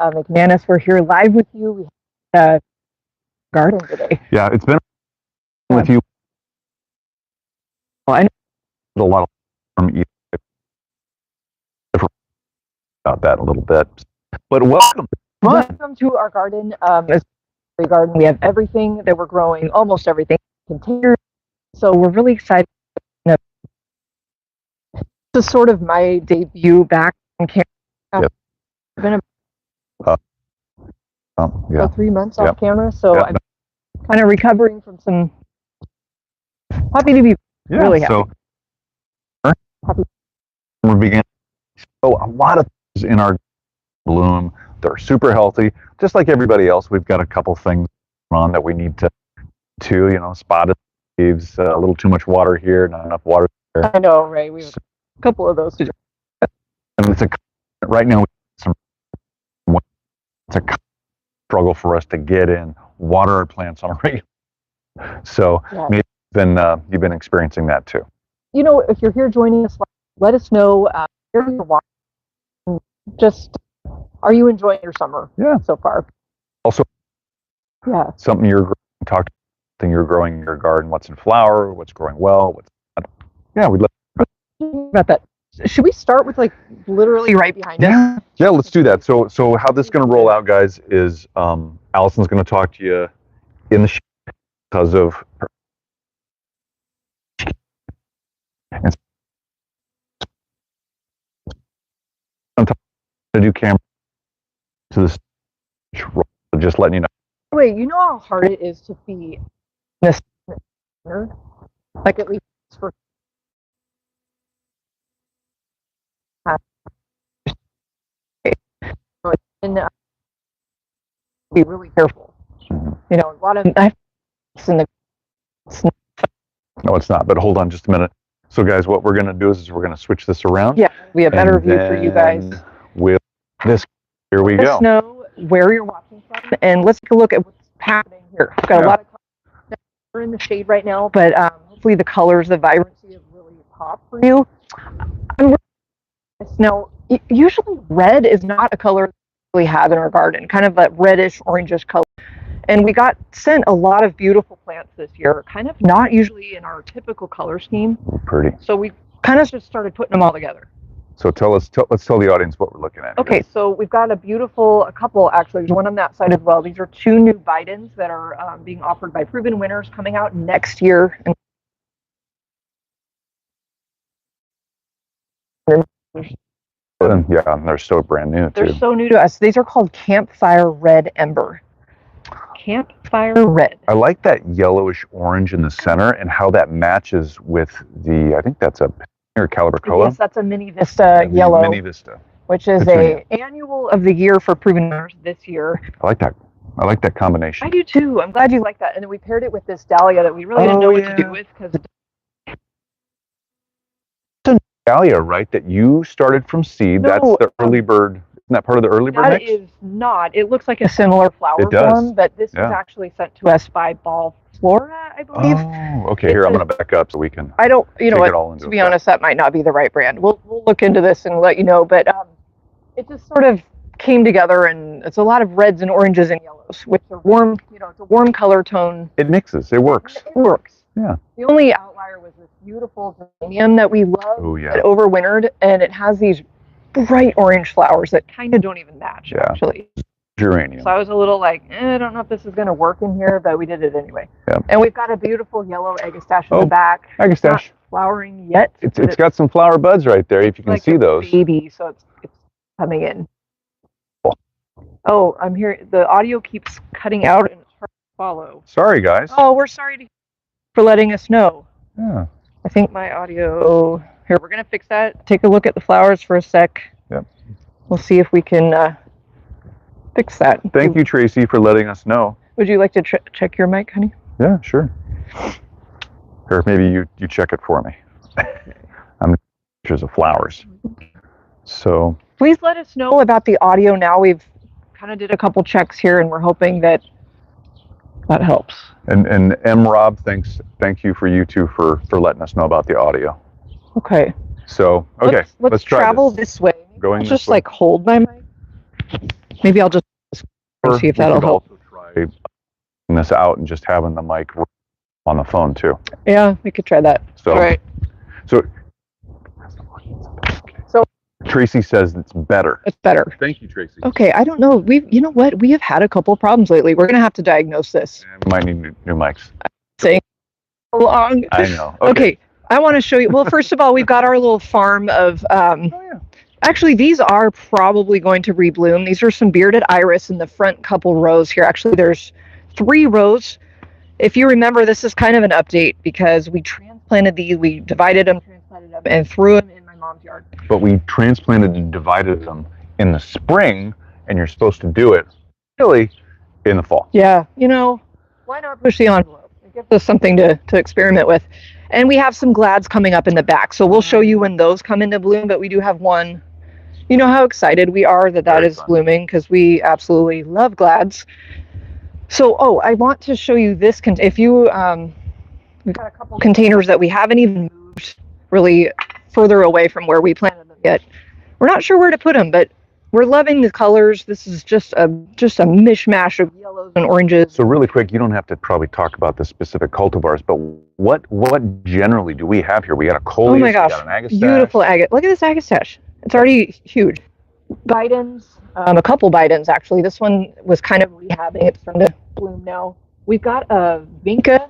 McManus. We're here live with you. We have a garden today. Yeah, it's been with you. Well, I know A lot of from you about that a little bit. But welcome. welcome to our garden. It's a garden. We have everything that we're growing, almost everything containers. So we're really excited. This is sort of my debut back on camera. Yep. It's been about 3 months off camera, so I'm kind of recovering from some. Happy to be really happy. So we're beginning. So a lot of things in our bloom. They're super healthy, just like everybody else. We've got a couple things on that we need to spotted leaves, a little too much water here, not enough water there. I know, right? We have a couple of those to do. And it's right now. It's a struggle for us to get in water our plants on a regular. So maybe you've been experiencing that too. You know, if you're here joining us, let us know where you're watching. Just, are you enjoying your summer? So far. Also, something you're growing in your garden. What's in flower? What's growing well? What's not? Yeah, we'd love about that. Should we start with like literally right behind us? Yeah, let's do that. So how this is going to roll out, guys, is Allison's going to talk to you in the shade because of her. I'm to do camera to this, just letting you know. Wait, you know how hard it is to feed this, like at least for. And be really careful. You know, a lot of in the. No, it's not. But hold on, just a minute. So, guys, what we're going to do is we're going to switch this around. Yeah, we have better view for you guys. Here we go. Let us know where you're watching from, and let's take a look at what's happening here. We've got a lot of colors. We're in the shade right now, but hopefully the colors, the vibrancy have really popped for you. Now, usually red is not a color we have in our garden, kind of a reddish, orangish color. And we got sent a lot of beautiful plants this year, kind of not usually in our typical color scheme. Pretty. So we kind of just started putting them all together. So let's tell the audience what we're looking at. Okay, so we've got a couple actually. There's one on that side as well. These are two new Bidens that are being offered by Proven Winners coming out next year. And they're so brand new too. They're so new to us. These are called Campfire Red Ember. Campfire Red. I like that yellowish orange in the center and how that matches with I think that's a Petunias calibricola. Yes, that's a Mini Vista yellow. Mini Vista. Which is Petunias. A annual of the year for Proven Winners this year. I like that. I like that combination. I do too. I'm glad you like that. And then we paired it with this dahlia that we really didn't know what to do with because. Dahlia, right? That you started from seed. No, that's the early bird. Isn't that part of the early bird mix? That is not. It looks like a similar flower form, but this was actually sent to us by Ball Flora, I believe. Oh, okay. Here, I'm going to back up so we can. I don't. You know what? To be honest, that might not be the right brand. We'll look into this and let you know. But it just sort of came together, and it's a lot of reds and oranges and yellows, which are warm. You know, it's a warm color tone. It mixes. It works. It works. Yeah. The only outlier was this beautiful geranium that we love. Oh yeah. That overwintered, and it has these bright orange flowers that kind of don't even match actually. Geranium. So I was a little like, I don't know if this is going to work in here, but we did it anyway. Yeah. And we've got a beautiful yellow agastache in the back. Agastache. Not flowering yet. It's got some flower buds right there, if you can see those. Baby, so it's coming in. Oh, I'm here. The audio keeps cutting out and it's hard to follow. Sorry, guys. Oh, we're sorry for letting us know. Yeah. I think my audio. Here, we're going to fix that. Take a look at the flowers for a sec. Yep. We'll see if we can fix that. Thank you, Tracy, for letting us know. Would you like to check your mic, honey? Yeah, sure. Or maybe you check it for me. I'm pictures of flowers. So. Please let us know about the audio now. We've kind of did a couple checks here, and we're hoping that helps. And M. Rob, thank you for you two for letting us know about the audio. Okay. So let's try travel this way. Going I'll just like hold my mic. Maybe I'll just see if that'll help. We could also try this out and just having the mic on the phone too. Yeah, we could try that. So, all right. So Tracy says it's better. It's better. Thank you, Tracy. Okay, I don't know. You know what? We have had a couple problems lately. We're gonna have to diagnose this. And we might need new mics. Saying long. I know. Okay. I want to show you. Well, first of all, we've got our little farm of. Actually, these are probably going to rebloom. These are some bearded iris in the front couple rows here. Actually, there's 3 rows. If you remember, this is kind of an update because we transplanted these. We divided them, transplanted them, and threw them in my mom's yard. But we transplanted and divided them in the spring, and you're supposed to do it really in the fall. Yeah, why not push the envelope? It gives us something to experiment with. And we have some glads coming up in the back, so we'll show you when those come into bloom, but we do have one. You know how excited we are that Very is fun. Blooming, because we absolutely love glads. So, I want to show you this. If you, we've got a couple containers that we haven't even moved really further away from where we planted them yet. We're not sure where to put them, but we're loving the colors. This is just a mishmash of yellows and oranges. So really quick, you don't have to probably talk about the specific cultivars, but what generally do we have here? We got a coleus, oh my gosh, we got an agastache. Beautiful agate. Look at this agastache. It's already huge. Bidens, a couple Bidens actually. This one was kind of rehabbing. It's starting to bloom now. We've got a vinca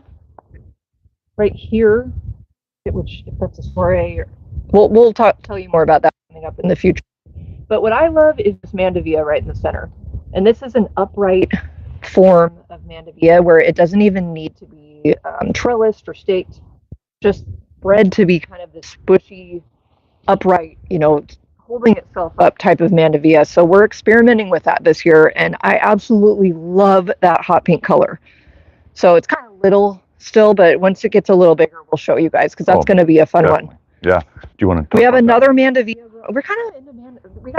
right here, which if that's a soiree, we'll tell you more about that coming up in the future. But what I love is this Mandevilla right in the center. And this is an upright form of Mandevilla where it doesn't even need to be trellised or staked, just bred to be kind of this bushy, upright, holding itself up type of Mandevilla. So we're experimenting with that this year, and I absolutely love that hot pink color. So it's kind of little still, but once it gets a little bigger, we'll show you guys, because that's going to be a fun one. Yeah. Do you want to? We have another Mandevilla. We're kind of into Mandevilla. We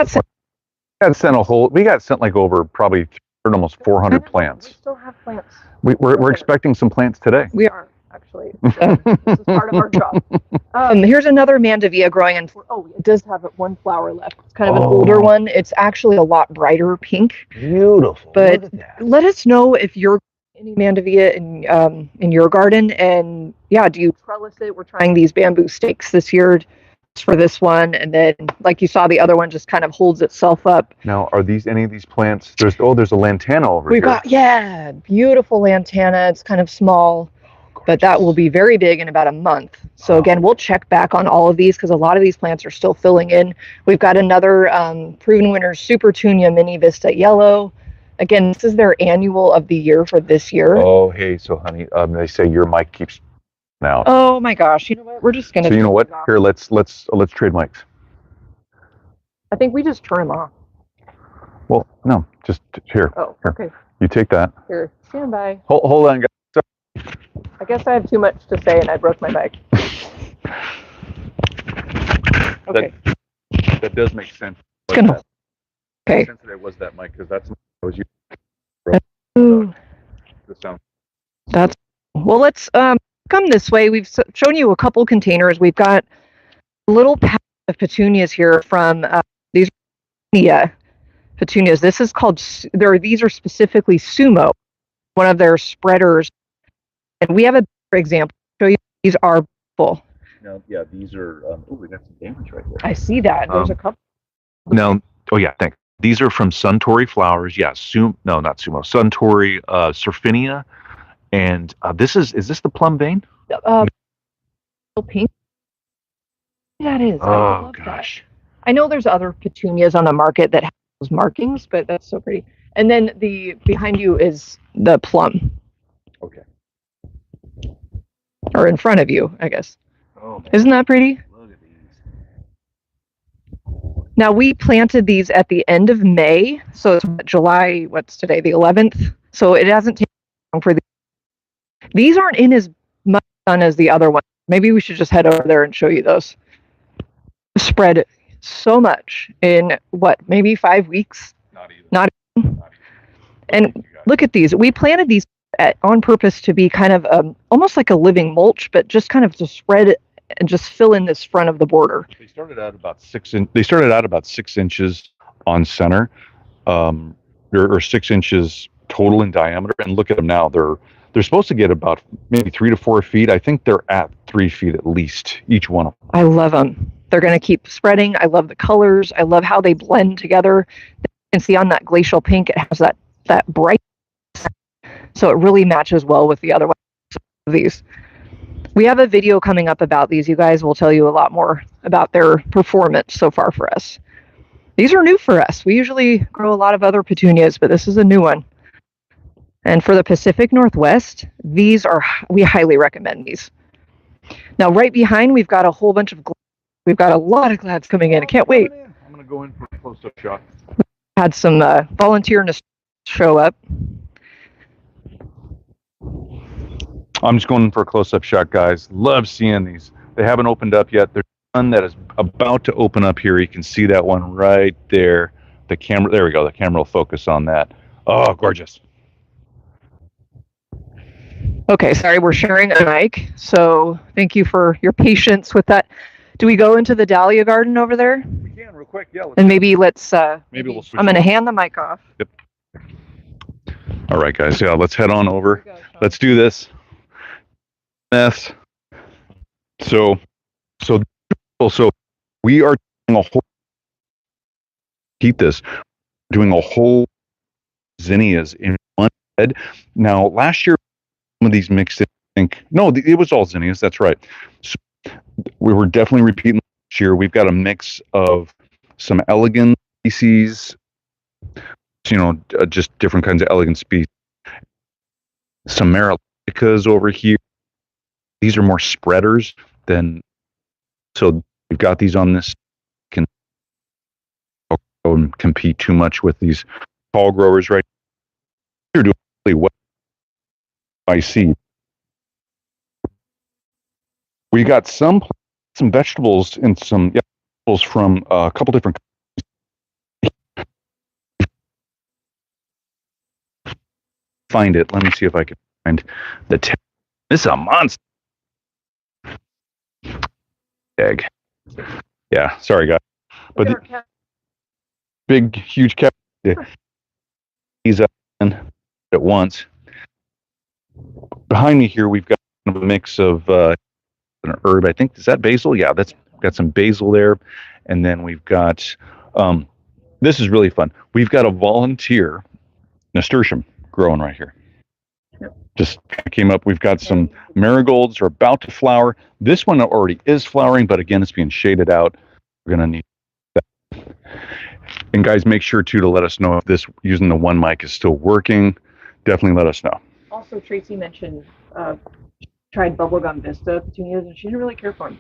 got sent like over probably almost 400 plants. We still have plants. We're expecting some plants today. We are, actually. This is part of our job. Here's another Mandevilla growing in. It does have one flower left. It's kind of an older one. It's actually a lot brighter pink. Beautiful. But let us know if you're any Mandevilla in your garden, and do you trellis it? We're trying these bamboo stakes this year for this one, and then like you saw, the other one just kind of holds itself up. Now, are these any of these plants? There's a lantana over here. We've got beautiful lantana. It's kind of small, but that will be very big in about a month. So again, we'll check back on all of these because a lot of these plants are still filling in. We've got another Proven Winners Super Petunia Mini Vista Yellow. Again, this is their annual of the year for this year. Oh, hey, so honey, they say your mic keeps out. Oh my gosh, you know what? We're just gonna. So you know what? Here, let's trade mics. I think we just turn them off. Well, no, just here. Oh, here. Okay. You take that. Here, stand by. Hold on, guys. I guess I have too much to say, and I broke my mic. Okay. That does make sense. Okay. Sense that it was that mic, because that's what was you. The sound. That's well. Let's come this way. We've shown you a couple containers. We've got a little pack of petunias here from these petunias. This is called. These are specifically Sumo, one of their spreaders, and we have a better example. Show you. These are full. No, yeah, these are. We got some damage right there. I see that. There's a couple. No. Oh yeah, thanks. These are from Suntory Flowers. Yeah, no, not Sumo. Suntory Surfinia. And is this the plum vein? Pink. That is. Oh, I love gosh. That. I know there's other petunias on the market that have those markings, but that's so pretty. And then behind you is the plum. Okay. Or in front of you, I guess. Oh, man. Isn't that pretty? Look at these. Now, we planted these at the end of May, so it's July, what's today, the 11th? So it hasn't taken long for these aren't in as much sun as the other ones. Maybe we should just head over there and show you those. Spread so much in, maybe 5 weeks? Not even. And look at these. We planted these on purpose to be kind of almost like a living mulch, but just kind of to spread it and just fill in this front of the border. They started out about 6 inches on center. or 6 inches total in diameter, and look at them now. They're supposed to get about maybe 3 to 4 feet. I think they're at 3 feet at least, each one of them. I love them. They're going to keep spreading. I love the colors. I love how they blend together. You can see on that glacial pink, it has that bright, so it really matches well with the other ones of these. We have a video coming up about these. You guys will tell you a lot more about their performance so far for us. These are new for us. We usually grow a lot of other petunias, but this is a new one. And for the Pacific Northwest, we highly recommend these. Now, right behind, we've got a whole bunch of, we've got a lot of glads coming in. I can't wait. I'm going to go in for a close-up shot. Had some volunteer show up. I'm just going for a close-up shot, guys. Love seeing these. They haven't opened up yet. There's one that is about to open up here. You can see that one right there. The camera, there we go. The camera will focus on that. Oh, gorgeous. Okay, sorry, we're sharing a mic, so thank you for your patience with that. Do we go into the dahlia garden over there? We can, real quick, yeah. And maybe let's, maybe we'll switch. I'm going to hand the mic off. Yep. All right, guys, yeah, let's head on over. Let's do this. So we are doing a whole, doing a whole zinnias in one bed. Now, last year, some of these mixed in, it was all zinnias, that's right. So we were definitely repeating this year. We've got a mix of some elegant species, just different kinds of elegant species. Some Marilicas over here. These are more spreaders than, so we've got these on this, can compete too much with these tall growers right now. You're doing really well. I see. We got some vegetables and some vegetables from a couple different find it. Let me see if I can find the this is a monster egg. Yeah, sorry guys. But big huge cat he's up at once. Behind me here we've got a mix of an herb. I think, is that basil? Yeah, that's got some basil there. And then we've got this is really fun. We've got a volunteer nasturtium growing right here. Yep. Just came up. We've got some marigolds are about to flower. This one already is flowering, but again, it's being shaded out. We're gonna need that. And guys, make sure too to let us know if this using the one mic is still working. Definitely let us know. Also, Tracy mentioned tried bubblegum vista petunias, and she didn't really care for them.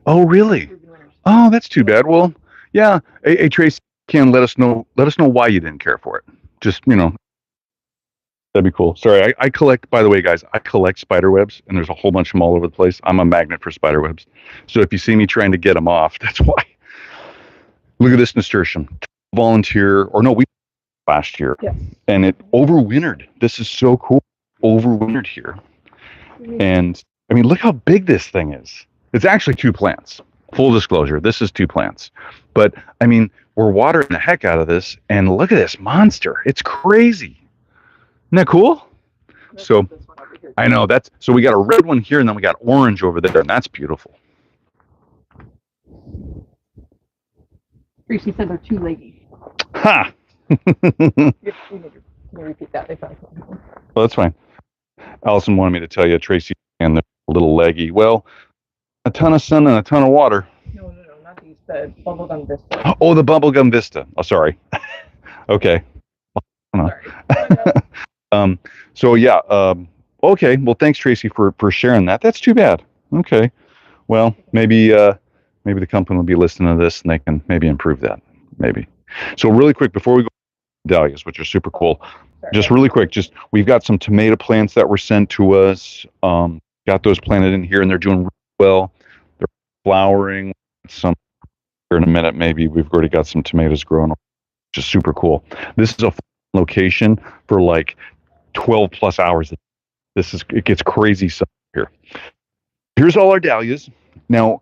Oh, really? Oh, that's too bad. Well, yeah. Hey, Tracy, can let us know why you didn't care for it. Just that'd be cool. Sorry, I collect. By the way, guys, I collect spider webs, and there's a whole bunch of them all over the place. I'm a magnet for spider webs, so if you see me trying to get them off, that's why. Look at this nasturtium. Volunteer, or no, we last year, yes. And it overwintered. This is so cool. Overwintered here. And I mean, look how big this thing is. It's actually 2 plants. Full disclosure, this is 2 plants. But I mean, we're watering the heck out of this, and look at this monster. It's crazy. Isn't that cool? So I know so we got a red one here, and then we got orange over there, and that's beautiful. Tracy said they're too leggy. Ha! Can you repeat that? Well, that's fine. Allison wanted me to tell you, Tracy, and they're a little leggy. Well, a ton of sun and a ton of water. No, not these. The bubblegum vista. Oh, the bubblegum vista. Oh, sorry. Okay. Sorry. So yeah. Okay. Well, thanks, Tracy, for sharing that. That's too bad. Okay. Well, maybe the company will be listening to this, and they can maybe improve that. Maybe. So really quick before we go to dahlias, which are super cool. Just really quick, we've got some tomato plants that were sent to us. Got those planted in here, and they're doing really well. They're flowering. Some here in a minute, maybe we've already got some tomatoes growing, which is super cool. This is a location for like 12 plus hours. It gets crazy stuff here. Here's all our dahlias. Now,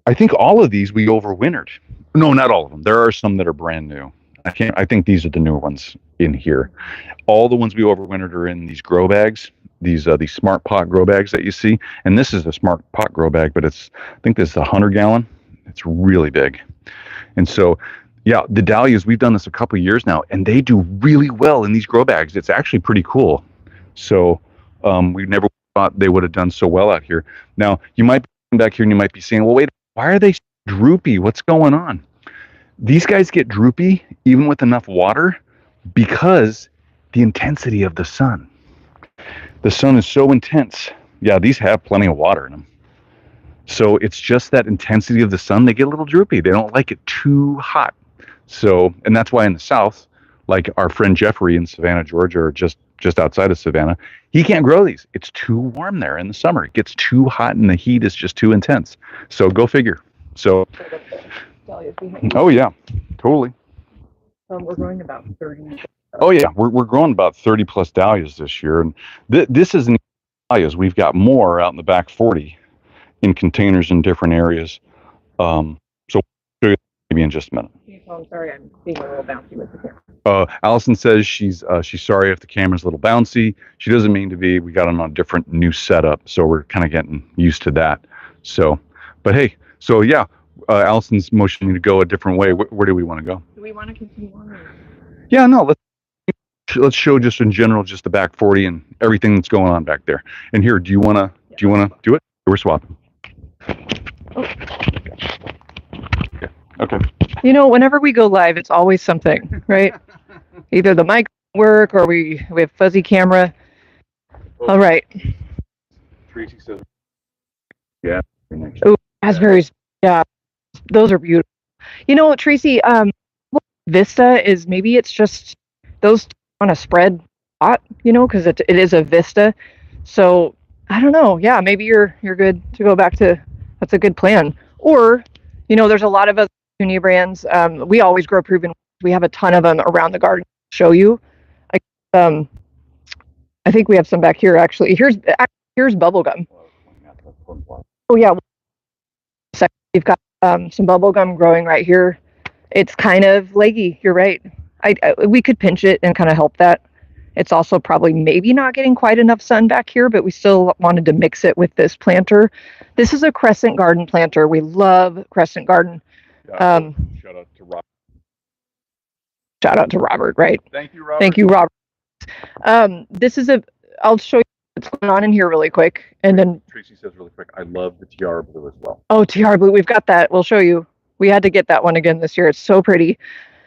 I think all of these we overwintered. No, not all of them. There are some that are brand new. I think these are the newer ones in here. All the ones we overwintered are in these grow bags, these smart pot grow bags that you see. And this is a smart pot grow bag, but I think this is 100-gallon. It's really big. And so, yeah, the dahlias, we've done this a couple of years now, and they do really well in these grow bags. It's actually pretty cool. So we never thought they would have done so well out here. Now, you might be back here and you might be saying, well, wait, why are they droopy? What's going on? These guys get droopy even with enough water because the intensity of the sun. The sun is so intense. Yeah, these have plenty of water in them. So it's just that intensity of the sun. They get a little droopy. They don't like it too hot. So, and that's why in the south, like our friend Jeffrey in Savannah, Georgia, or just outside of Savannah, he can't grow these. It's too warm there in the summer. It gets too hot and the heat is just too intense. So go figure. So, oh yeah, totally. We're growing about 30. Oh yeah, we're growing about 30 plus dahlias this year, and this isn't dahlias. We've got more out in the back 40 in containers in different areas. So I'll show you maybe in just a minute. I'm sorry, I'm being a little bouncy with the camera. Allison says she's sorry if the camera's a little bouncy. She doesn't mean to be. We got on a different new setup, so we're kind of getting used to that. So, but hey, so yeah, Allison's motioning to go a different way. Where do we want to go? Do we want to continue on? Or? Yeah, no, let's show just in general, just the back 40 and everything that's going on back there. And here, do you want to do it? We're swapping. Oh. Okay. You know, whenever we go live, it's always something, right? Either the mic work or we have fuzzy camera. All right. Tracy says, yeah. Oh, raspberries. Yeah, those are beautiful. You know, Tracy, Vista is maybe it's just those on a spread lot, you know, because it is a Vista. So I don't know. Yeah, maybe you're good to go back to. That's a good plan. Or, you know, there's a lot of other Petunia brands. We always grow proven. We have a ton of them around the garden. To show you. I think we have some back here actually. Here's bubblegum. Oh yeah. We've got some bubblegum growing right here. It's kind of leggy. You're right. We could pinch it and kind of help that. It's also probably maybe not getting quite enough sun back here, but we still wanted to mix it with this planter. This is a crescent garden planter. We love crescent garden. Shout out to Robert. Shout out to Robert, right? Thank you, Robert. Thank you, Robert. I'll show you what's going on in here really quick. And then Tracy says really quick, I love the tiara blue as well. Oh, tiara blue. We've got that. We'll show you. We had to get that one again this year. It's so pretty.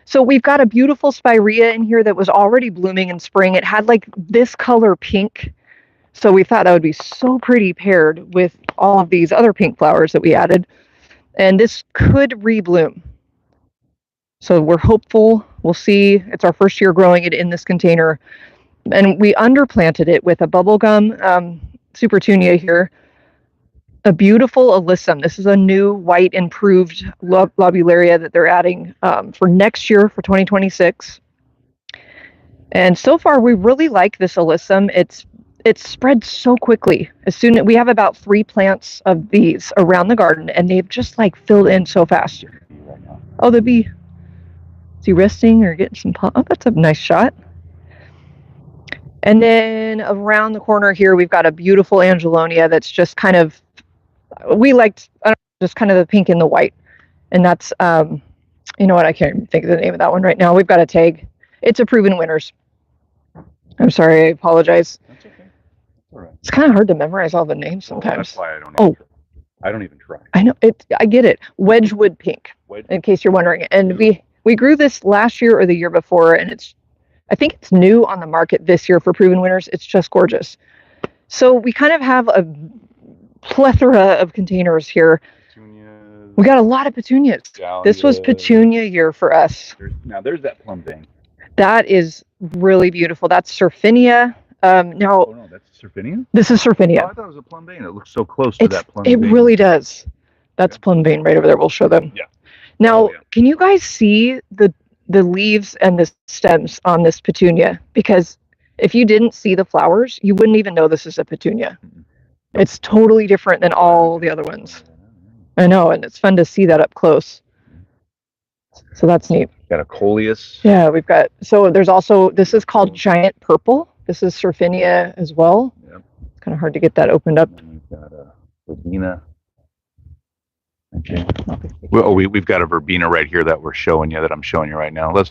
So we've got a beautiful spirea in here that was already blooming in spring. It had like this color pink. So we thought that would be so pretty paired with all of these other pink flowers that we added. And this could rebloom. So we're hopeful. We'll see. It's our first year growing it in this container. And we underplanted it with a bubblegum Supertunia here. A beautiful alyssum. This is a new white improved lobularia that they're adding for next year, for 2026. And so far, we really like this alyssum. It's spread so quickly. We have about 3 plants of these around the garden, and they've just like filled in so fast. Oh, the bee. Is he resting or getting some pollen? Oh, that's a nice shot. And then around the corner here, we've got a beautiful Angelonia that's just kind of, we liked just kind of the pink and the white. And that's, you know what, I can't even think of the name of that one right now. We've got a tag. It's a Proven Winners. I'm sorry, I apologize. That's okay. All right. It's kind of hard to memorize all the names sometimes. That's why I don't even try. I know, I get it. Wedgwood pink, in case you're wondering. And we grew this last year or the year before, and I think it's new on the market this year for Proven Winners. It's just gorgeous. So we kind of have a plethora of containers here. Petunias. We got a lot of petunias. Dahlias. This was petunia year for us. There's that plum vein. That is really beautiful. That's Surfinia. Oh no, that's Surfinia? This is Surfinia. Oh, I thought it was a plum vein. It looks so close to that plum vein. It really does. That's plum vein right over there. We'll show them. Yeah. Now, can you guys see the leaves and the stems on this petunia? Because if you didn't see the flowers, you wouldn't even know this is a petunia. It's totally different than all the other ones. I know, and it's fun to see that up close. So that's neat. Got a coleus. Yeah, we've got, so there's also, this is called giant purple. This is Surfinia as well. Yep. It's kind of hard to get that opened up. And we've got a verbena. Okay. Well, we've got a verbena right here that we're showing you, that I'm showing you right now. Let's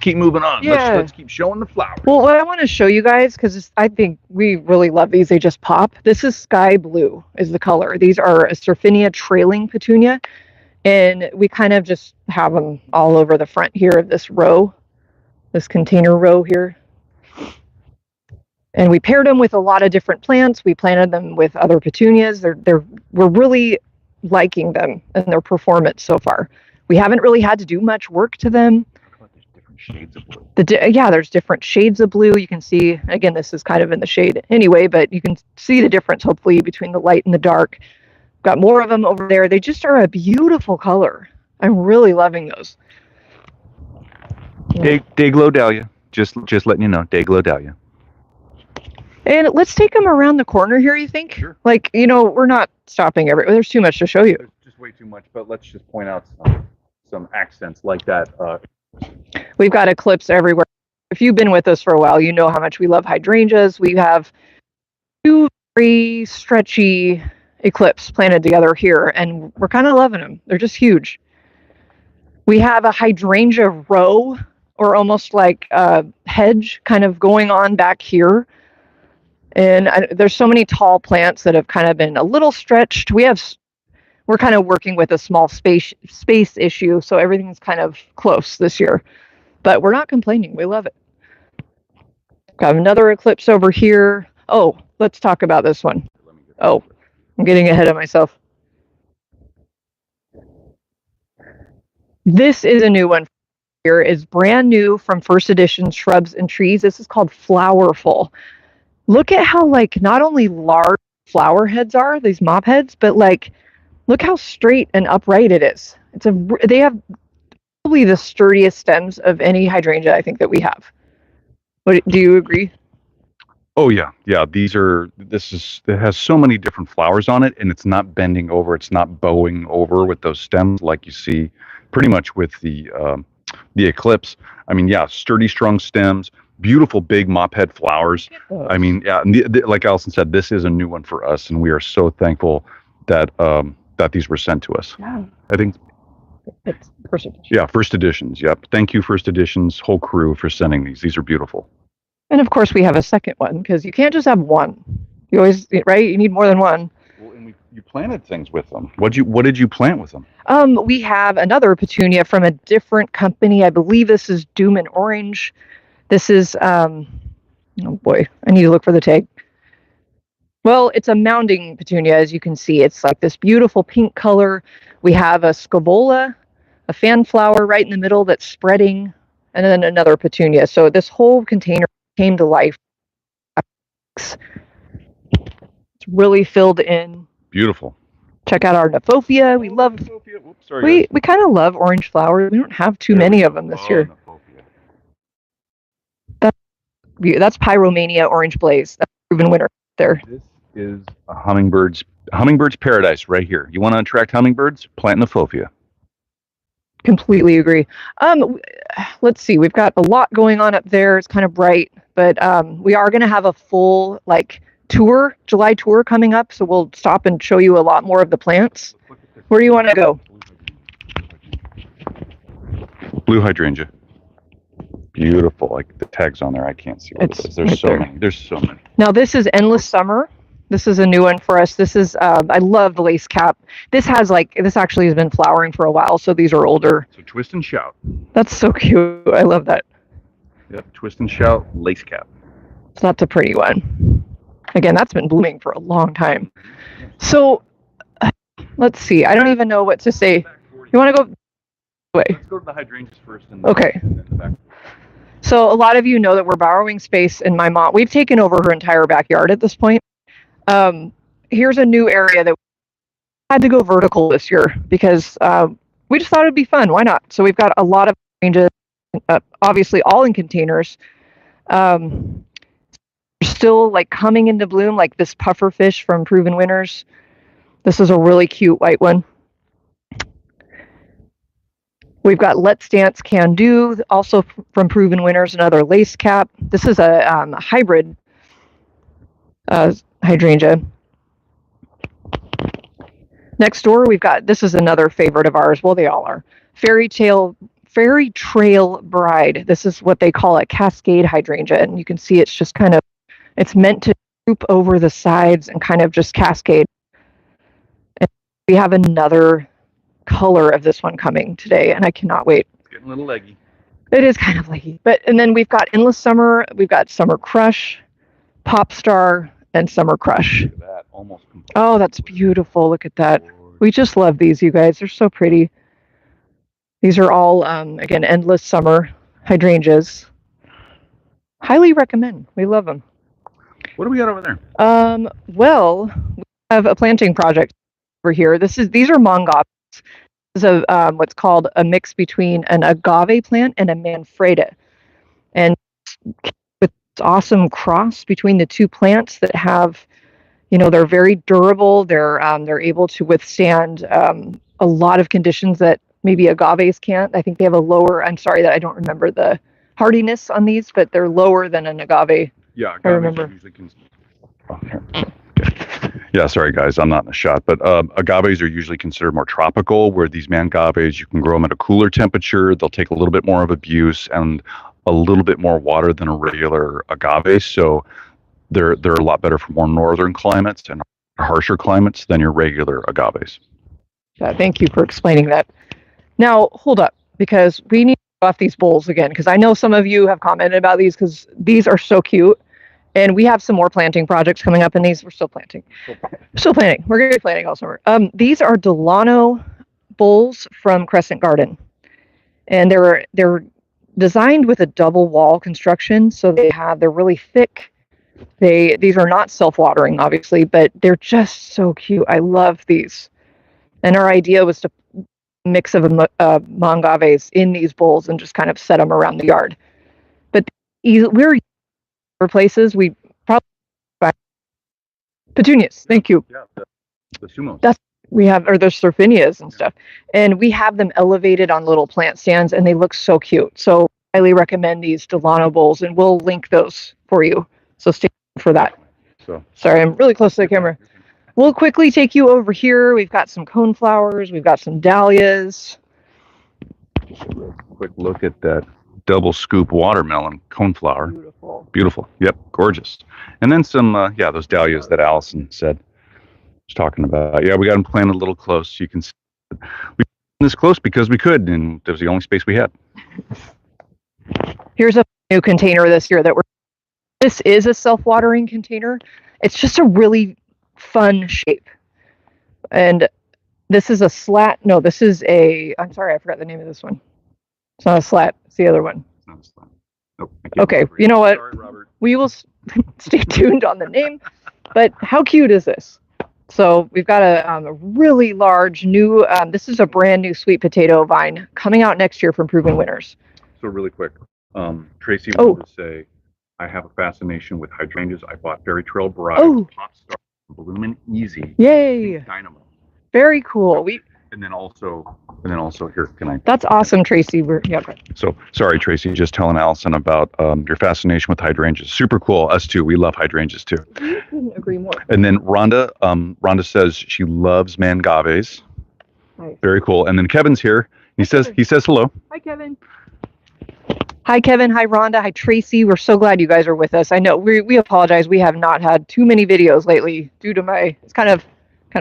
keep moving on. Yeah. Let's keep showing the flowers. Well, what I want to show you guys, because I think we really love these, they just pop. This is sky blue is the color. These are a Surfinia trailing petunia, and we kind of just have them all over the front here of this row, this container row here. And we paired them with a lot of different plants. We planted them with other petunias. We're really liking them and their performance so far. We haven't really had to do much work to them. There's different shades of blue. Yeah, there's different shades of blue. You can see, again, this is kind of in the shade anyway, but you can see the difference, hopefully, between the light and the dark. Got more of them over there. They just are a beautiful color. I'm really loving those. Dayglow dahlia. Just letting you know, Dayglow dahlia. And let's take them around the corner here, you think? Sure. Like, you know, we're not stopping everywhere. There's too much to show you. There's just way too much, but let's just point out some accents like that. We've got eclipse everywhere. If you've been with us for a while, you know how much we love hydrangeas. We have 2 very stretchy eclipse planted together here, and we're kind of loving them. They're just huge. We have a hydrangea row, or almost like a hedge kind of going on back here. And there's so many tall plants that have kind of been a little stretched. We're kind of working with a small space issue, so everything's kind of close this year. But we're not complaining. We love it. Got another eclipse over here. Oh, let's talk about this one. Oh, I'm getting ahead of myself. This is a new one here. It's brand new from First Edition Shrubs and Trees. This is called Flowerful. Look at how, like, not only large flower heads are, these mop heads, but like, look how straight and upright it is. They have probably the sturdiest stems of any hydrangea I think that we have. Do you agree? Oh yeah. It has so many different flowers on it, and it's not bending over, it's not bowing over with those stems like you see pretty much with the eclipse. I mean, yeah, sturdy, strong stems, beautiful big mop head flowers. I mean, yeah, like Allison said, this is a new one for us, and we are so thankful that these were sent to us. Yeah. I think it's First Edition. Yeah, First Editions. Yep. Thank you, First Editions whole crew, for sending these. These are beautiful. And of course, we have a second one, because you can't just have one. You always, right? You need more than one. Well, and you planted things with them. What did you plant with them? We have another petunia from a different company. I believe this is Doom and Orange. This is, oh boy, I need to look for the tag. Well, it's a mounding petunia, as you can see. It's like this beautiful pink color. We have a scavola, a fan flower right in the middle that's spreading, and then another petunia. So this whole container came to life. It's really filled in. Beautiful. Check out our Nephofia. We love. Oops, sorry, we kind of love orange flowers. We don't have too many of them this year. That's Pyromania Orange Blaze. That's a proven winner there. This is a hummingbirds paradise right here. You want to attract hummingbirds? Plant Nephofia. Completely agree. Let's see. We've got a lot going on up there. It's kind of bright, but we are going to have a full July tour coming up. So we'll stop and show you a lot more of the plants. Where do you want to go? Blue hydrangea. Beautiful. Like the tags on there, I can't see what it is. There's so many. There's so many. Now this is Endless Summer. This is a new one for us. This is I love the lace cap. This actually has been flowering for a while, so these are older. So twist and shout. That's so cute. I love that. Yep, twist and shout, lace cap. So that's a pretty one. Again, that's been blooming for a long time. So let's see. I don't even know what to say. You want to go away? Let's go to the hydrangeas first. Okay. And then the back. So a lot of you know that we're borrowing space in my mom. We've taken over her entire backyard at this point. Here's a new area that we had to go vertical this year because we just thought it'd be fun. Why not? So we've got a lot of ranges, obviously all in containers. Still like coming into bloom, like this puffer fish from Proven Winners. This is a really cute white one. We've got Let's Dance Can Do, also from Proven Winners, another lace cap. This is a hybrid hydrangea. Next door, we've got, this is another favorite of ours. Well, they all are. Fairy Trail Bride. This is what they call a cascade hydrangea. And you can see it's just kind of, it's meant to droop over the sides and kind of just cascade. And we have another color of this one coming today, and I cannot wait. It's getting a little leggy. It is kind of leggy. And then we've got Endless Summer, we've got Summer Crush, Pop Star, and Summer Crush. Look at that, almost complete. Oh, that's beautiful. Look at that. We just love these, you guys. They're so pretty. These are all, again, Endless Summer hydrangeas. Highly recommend. We love them. What do we got over there? Well, we have a planting project over here. These are Mangaves. This is what's called a mix between an agave plant and a manfreda. And with this awesome cross between the two plants that have, you know, they're very durable. They're able to withstand a lot of conditions that maybe agaves can't. I think they have a lower, I'm sorry that I don't remember the hardiness on these, but they're lower than an agave. Yeah, I remember. Yeah, sorry guys, I'm not in the shot, but agaves are usually considered more tropical, where these mangaves, you can grow them at a cooler temperature. They'll take a little bit more of abuse and a little bit more water than a regular agave, so they're a lot better for more northern climates and harsher climates than your regular agaves. Thank you for explaining that. Now, hold up, because we need to go off these bowls again, because I know some of you have commented about these, because these are so cute. And we have some more planting projects coming up in these. We're still planting. Still planting. We're going to be planting all summer. These are Delano bowls from Crescent Garden. And they're designed with a double wall construction. So they're really thick. These are not self-watering, obviously, but they're just so cute. I love these. And our idea was to mix of mangaves in these bowls and just kind of set them around the yard. But we're places we probably Petunias. Thank you. Yeah, the sumos. That's we have, or the Petunias and stuff, and we have them elevated on little plant stands, and they look so cute. So I highly recommend these Delano bowls, and we'll link those for you. So stay tuned for that. So sorry, I'm really close to the camera. We'll quickly take you over here. We've got some coneflowers. We've got some dahlias. Quick look at that double scoop watermelon coneflower. Beautiful. Beautiful. Yep, gorgeous. And then some, those dahlias that Allison was talking about. Yeah, we got them planted a little close. You can see we planted this close because we could, and it was the only space we had. Here's a new container this year this is a self-watering container. It's just a really fun shape. And this is a slat. No, this is I'm sorry, I forgot the name of this one. It's not a slat. It's the other one. It's not a slat. Nope. Okay, you know what? Sorry, Robert. We will stay tuned on the name. But how cute is this? So we've got a really large new, this is a brand new sweet potato vine coming out next year from Proven Winners. So really quick, Tracy wanted to say, I have a fascination with hydrangeas. I bought Fairy Trail Bride, Pop Star, Bloomin' Easy. Yay! Dynamo. Very cool. And then also here, can I? That's awesome, Tracy. So sorry, Tracy, just telling Allison about your fascination with hydrangeas. Super cool. Us too. We love hydrangeas too. Couldn't agree more. And then Rhonda says she loves mangaves. Nice. Very cool. And then Kevin's here. He says hello. Hi, Kevin. Hi, Kevin. Hi, Rhonda. Hi, Tracy. We're so glad you guys are with us. I know we apologize. We have not had too many videos lately due to it's kind of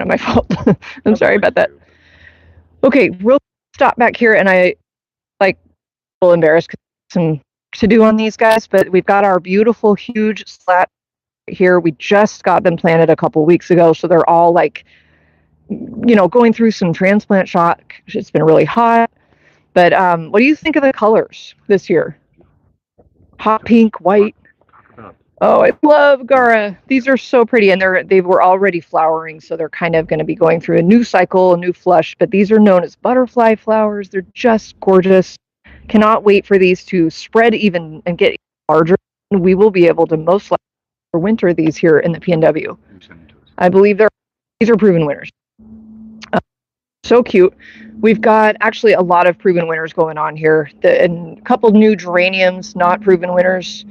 my fault. I'm sorry about that. Okay, we'll stop back here, and I a little embarrassed because some to do on these guys, but we've got our beautiful, huge slat here. We just got them planted a couple weeks ago, so they're all going through some transplant shock. It's been really hot. But what do you think of the colors this year? Hot pink, white. Oh, I love Gara. These are so pretty, and they were already flowering, so they're kind of going to be going through a new cycle, a new flush. But these are known as butterfly flowers. They're just gorgeous. Cannot wait for these to spread even and get larger. We will be able to most likely winter these here in the PNW. I believe these are Proven Winners. So cute. We've got actually a lot of proven winners going on here, and a couple new geraniums, not proven winners.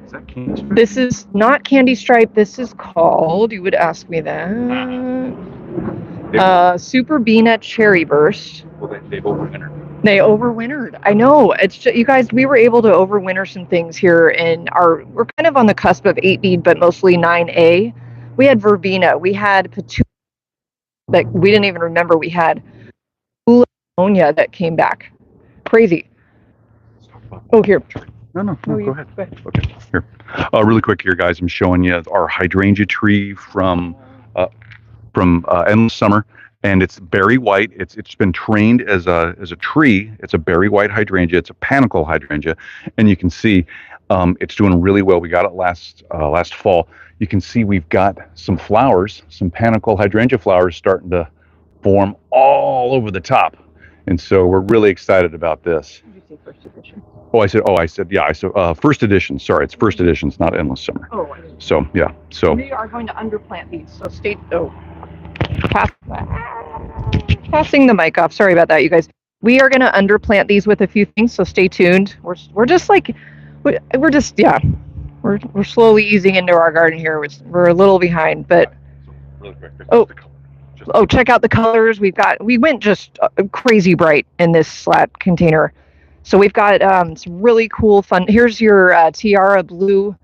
Is that candy stripe? This is not candy stripe. This is called, you would ask me that, Super Beana Cherry Burst. Well, they've overwintered. They overwintered. I know. It's just, you guys, we were able to overwinter some things here in we're kind of on the cusp of 8 bead, but mostly 9A. We had verbena. We had petunias that we didn't even remember we had. Hydrangea that came back. Crazy. Oh, here. No, go ahead. Okay, here. Really quick here, guys. I'm showing you our hydrangea tree from Endless Summer, and it's berry white. It's been trained as a tree. It's a berry white hydrangea. It's a panicle hydrangea, and you can see it's doing really well. We got it last fall. You can see we've got some flowers, some panicle hydrangea flowers starting to form all over the top. And so we're really excited about this. Did you say first edition? First edition. Sorry, it's first edition. It's not Endless Summer. Oh, so yeah. So we are going to underplant these. So passing the mic off. Sorry about that, you guys. We are going to underplant these with a few things. So stay tuned. We're just like we're slowly easing into our garden here. We're a little behind, but really quick. Check out the colors. We went just crazy bright in this slat container. So we've got some really cool fun. Here's your tiara blue,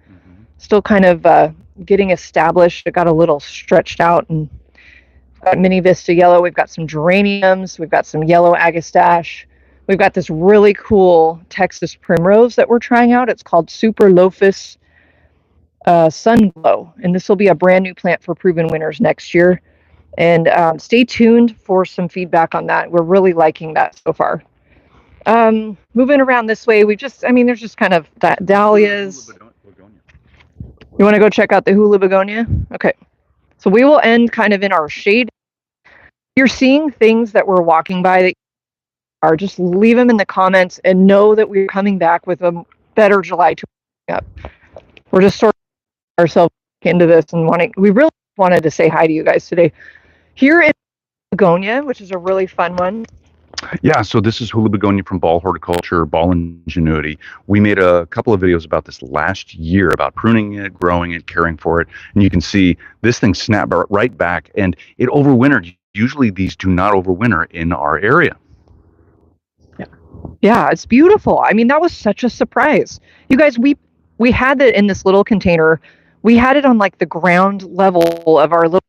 still kind of getting established. It got a little stretched out, and got mini vista yellow. We've got some geraniums. We've got some yellow agastache. We've got this really cool Texas primrose that we're trying out. It's called Super Lophus Sun Glow, and this will be a brand new plant for proven winners next year. And stay tuned for some feedback on that. We're really liking that so far. Moving around this way, there's just kind of dahlias. You want to go check out the hula begonia? Okay. So we will end kind of in our shade. You're seeing things that we're walking by that are, just leave them in the comments and know that we're coming back with a better July up. We're just sort of ourselves into this and we really wanted to say hi to you guys today. Here is begonia, which is a really fun one. Yeah, so this is hula begonia from Ball Horticulture, Ball Ingenuity. We made a couple of videos about this last year, about pruning it, growing it, caring for it. And you can see this thing snapped right back, and it overwintered. Usually these do not overwinter in our area. Yeah, it's beautiful. I mean, that was such a surprise. You guys, we had it in this little container. We had it on like the ground level of our little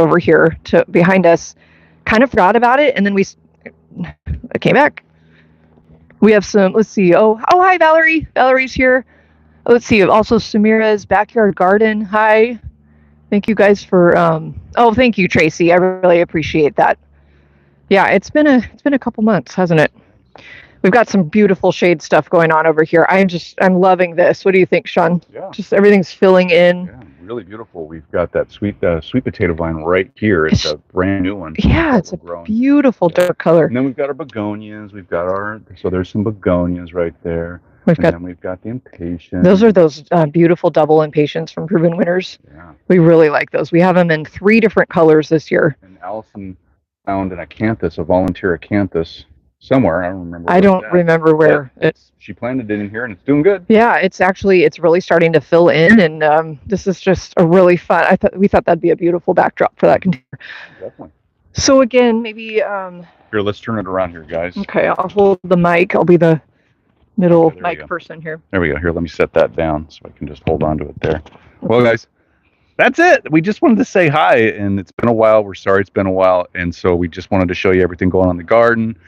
over here behind us. Kind of forgot about it, and then it came back. We have some, let's see. Oh, hi, Valerie. Valerie's here. Let's see. Also, Samira's backyard garden. Hi. Thank you guys for, thank you, Tracy. I really appreciate that. Yeah, it's been a couple months, hasn't it? We've got some beautiful shade stuff going on over here. I'm loving this. What do you think, Sean? Yeah. Just everything's filling in. Yeah, really beautiful. We've got that sweet potato vine right here. It's a brand new one. Yeah, it's a beautiful dark color. And then we've got our begonias. So there's some begonias right there. We've got the impatiens. Those are those beautiful double impatiens from Proven Winners. Yeah. We really like those. We have them in 3 different colors this year. And Allison found a volunteer acanthus somewhere. I don't remember where. She planted it in here, and it's doing good. Yeah, it's really starting to fill in, and this is just a really fun. We thought that'd be a beautiful backdrop for that container. Definitely. So again, maybe here, let's turn it around here, guys. Okay, I'll hold the mic. I'll be the middle mic person here. There we go. Here, let me set that down so I can just hold on to it there. Well, guys, that's it. We just wanted to say hi, and it's been a while. We're sorry it's been a while, and so we just wanted to show you everything going on in the garden.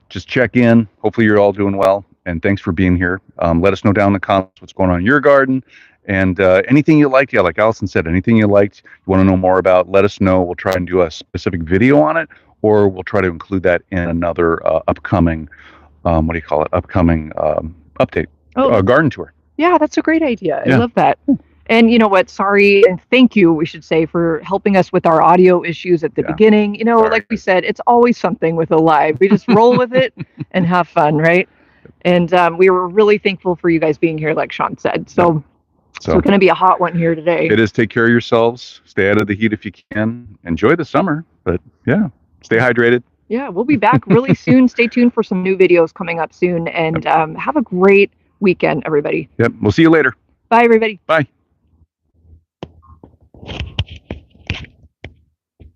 Just check in. Hopefully you're all doing well, and thanks for being here. Let us know down in the comments what's going on in your garden, and anything you liked. Yeah, like Allison said, anything you liked, you want to know more about, let us know. We'll try and do a specific video on it, or we'll try to include that in another upcoming, upcoming update, garden tour. Yeah, that's a great idea. I love that. And you know what? Sorry and thank you, we should say, for helping us with our audio issues at the beginning. You know, like we said, it's always something with a live. We just roll with it and have fun, right? And we were really thankful for you guys being here, like Sean said. So it's going to be a hot one here today. It is. Take care of yourselves. Stay out of the heat if you can. Enjoy the summer. But yeah, stay hydrated. Yeah, we'll be back really soon. Stay tuned for some new videos coming up soon, and have a great weekend, everybody. Yep. We'll see you later. Bye, everybody. Bye.